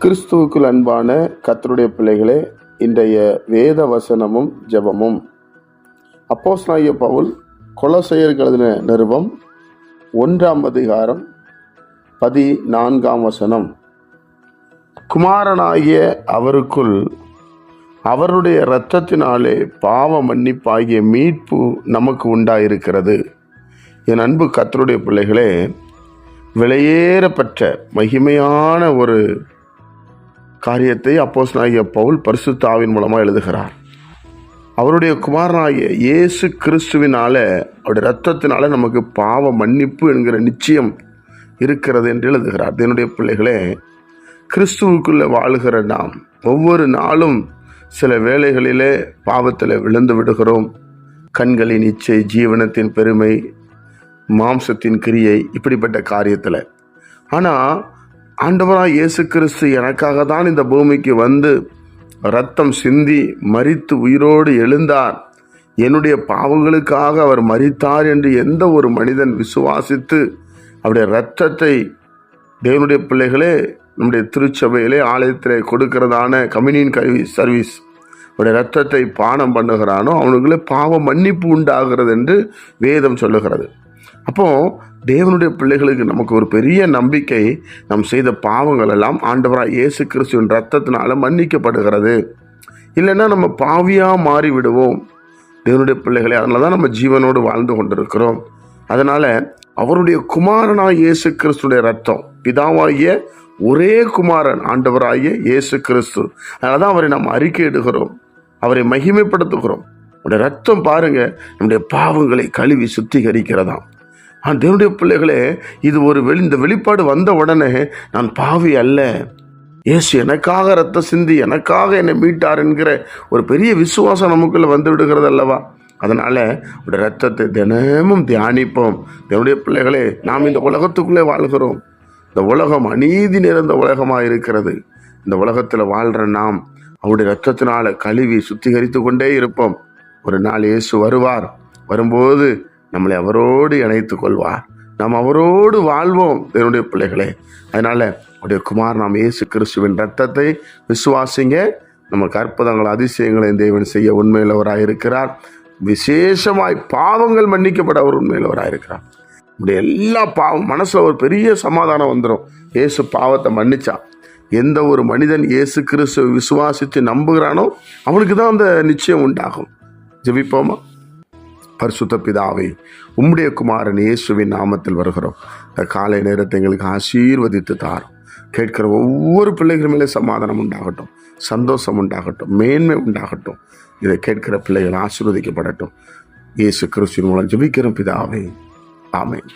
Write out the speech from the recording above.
கிறிஸ்துவுக்குள் அன்பான கர்த்தருடைய பிள்ளைகளே, இன்றைய வேத வசனமும் ஜெபமும். அப்போஸ்தலனாகிய பவுல் கொலோசையருக்கு எழுதின நிருபம் 1ஆம் அதிகாரம் 14ஆம் வசனம். குமாரனாகிய அவருக்குள் அவருடைய இரத்தத்தினாலே பாவ மன்னிப்பாகிய மீட்பு நமக்கு உண்டாயிருக்கிறது. என் அன்பு கர்த்தருடைய பிள்ளைகளே, விலையேறப்பெற்ற மகிமையான ஒரு காரியத்தை அப்போஸ்தலனாகிய பவுல் பரிசுத்த ஆவியின் மூலமாக எழுதுகிறார். அவருடைய குமாரனாகிய இயேசு கிறிஸ்துவினால, அவருடைய இரத்தத்தினால நமக்கு பாவ மன்னிப்பு என்கிற நிச்சயம் இருக்கிறது என்று எழுதுகிறார். என்னுடைய பிள்ளைகளே, கிறிஸ்துவுக்குள்ளே வாழுகிற நாம் ஒவ்வொரு நாளும் சில வேளைகளிலே பாவத்தில் விழுந்து விடுகிறோம். கண்களின் இச்சை, ஜீவனத்தின் பெருமை, மாம்சத்தின் கிரியை, இப்படிப்பட்ட காரியத்தில். ஆனால் ஆண்டவராய் இயேசு கிறிஸ்து எனக்காக தான் இந்த பூமிக்கு வந்து இரத்தம் சிந்தி மரித்து உயிரோடு எழுந்தார், என்னுடைய பாவங்களுக்காக அவர் மரித்தார் என்று எந்த ஒரு மனிதன் விசுவாசித்து அவருடைய இரத்தத்தை தேவனுடைய பிள்ளைகளே நம்முடைய திருச்சபையிலே ஆலயத்திலே கொடுக்கிறதான கம்யூனியன் சர்வீஸ் அவருடைய இரத்தத்தை பானம் பண்ணுகிறானோ அவனுக்குள்ளே பாவ மன்னிப்பு உண்டாகிறது என்று வேதம் சொல்லுகிறது. அப்போ தேவனுடைய பிள்ளைகளுக்கு நமக்கு ஒரு பெரிய நம்பிக்கை, நாம் செய்த பாவங்கள் எல்லாம் ஆண்டவராய் இயேசு கிறிஸ்துவின் இரத்தத்தினால மன்னிக்கப்படுகிறது. இல்லைன்னா நம்ம பாவியாக மாறி விடுவோம் தேவனுடைய பிள்ளைகளை. அதனால தான் நம்ம ஜீவனோடு வாழ்ந்து கொண்டிருக்கிறோம். அதனால அவருடைய குமாரனாய் இயேசு கிறிஸ்துடைய இரத்தம், பிதாவாகிய ஒரே குமாரன் ஆண்டவராகிய இயேசு கிறிஸ்து, அதனால தான் அவரை நாம் அறிக்கையிடுகிறோம், அவரை மகிமைப்படுத்துகிறோம். அவருடைய இரத்தம் பாருங்க, நம்முடைய பாவங்களை கழுவி சுத்திகரிக்கிறதாம். தேவனுடைய பிள்ளைகளே, இது ஒரு இந்த வெளிப்பாடு வந்த உடனே நான் பாவி அல்ல, இயேசு எனக்காக ரத்த சிந்தி எனக்காக என்னை மீட்டார் என்கிற ஒரு பெரிய விசுவாசம் நமக்குள்ள வந்து விடுகிறது அல்லவா? அதனால அவருடைய ரத்தத்தை தினமும் தியானிப்போம். தேவனுடைய பிள்ளைகளே, நாம் இந்த உலகத்துக்குள்ளே வாழ்கிறோம். இந்த உலகம் அநீதி நிறைந்த உலகமாக இருக்கிறது. இந்த உலகத்தில் வாழ்கிற நாம் அவருடைய ரத்தத்தினால கழுவி சுத்திகரித்து கொண்டே இருப்போம். ஒரு நாள் இயேசு வருவார். வரும்போது நம்மளை அவரோடு இணைத்து கொள்வார். நாம் அவரோடு வாழ்வோம் தேவனுடைய பிள்ளைகளே. அதனால அவருடைய குமார் நாம் இயேசு கிறிஸ்துவின் ரத்தத்தை விசுவாசிங்க. நமக்கு அற்புதங்கள் அதிசயங்களை தேவன் செய்ய உண்மையுள்ளவராக இருக்கிறார். விசேஷமாய் பாவங்கள் மன்னிக்கப்பட அவர் உண்மையுள்ளவராக இருக்கிறார். நம்முடைய எல்லா பாவம் மனசுல ஒரு பெரிய சமாதானம் வந்துடும். இயேசு பாவத்தை மன்னிச்சா. எந்த ஒரு மனிதன் இயேசு கிறிஸ்துவை விசுவாசித்து நம்புகிறானோ அவனுக்கு தான் அந்த நிச்சயம் உண்டாகும். ஜெபிப்போமா? பரிசுத்த பிதாவே, உம்முடைய குமாரன் இயேசுவின் நாமத்தில் வருகிறோம். இந்த காலை நேரத்தை எங்களுக்கு ஆசீர்வதித்து தாரும். கேட்கிற ஒவ்வொரு பிள்ளைகள் மேலே சமாதானம் உண்டாகட்டும், சந்தோஷம் உண்டாகட்டும், மேன்மை உண்டாகட்டும். இதை கேட்கிற பிள்ளைகள் ஆசீர்வதிக்கப்படட்டும். இயேசு கிறிஸ்துவின் மூலம் ஜெபிக்கிறோம் பிதாவே, ஆமென்.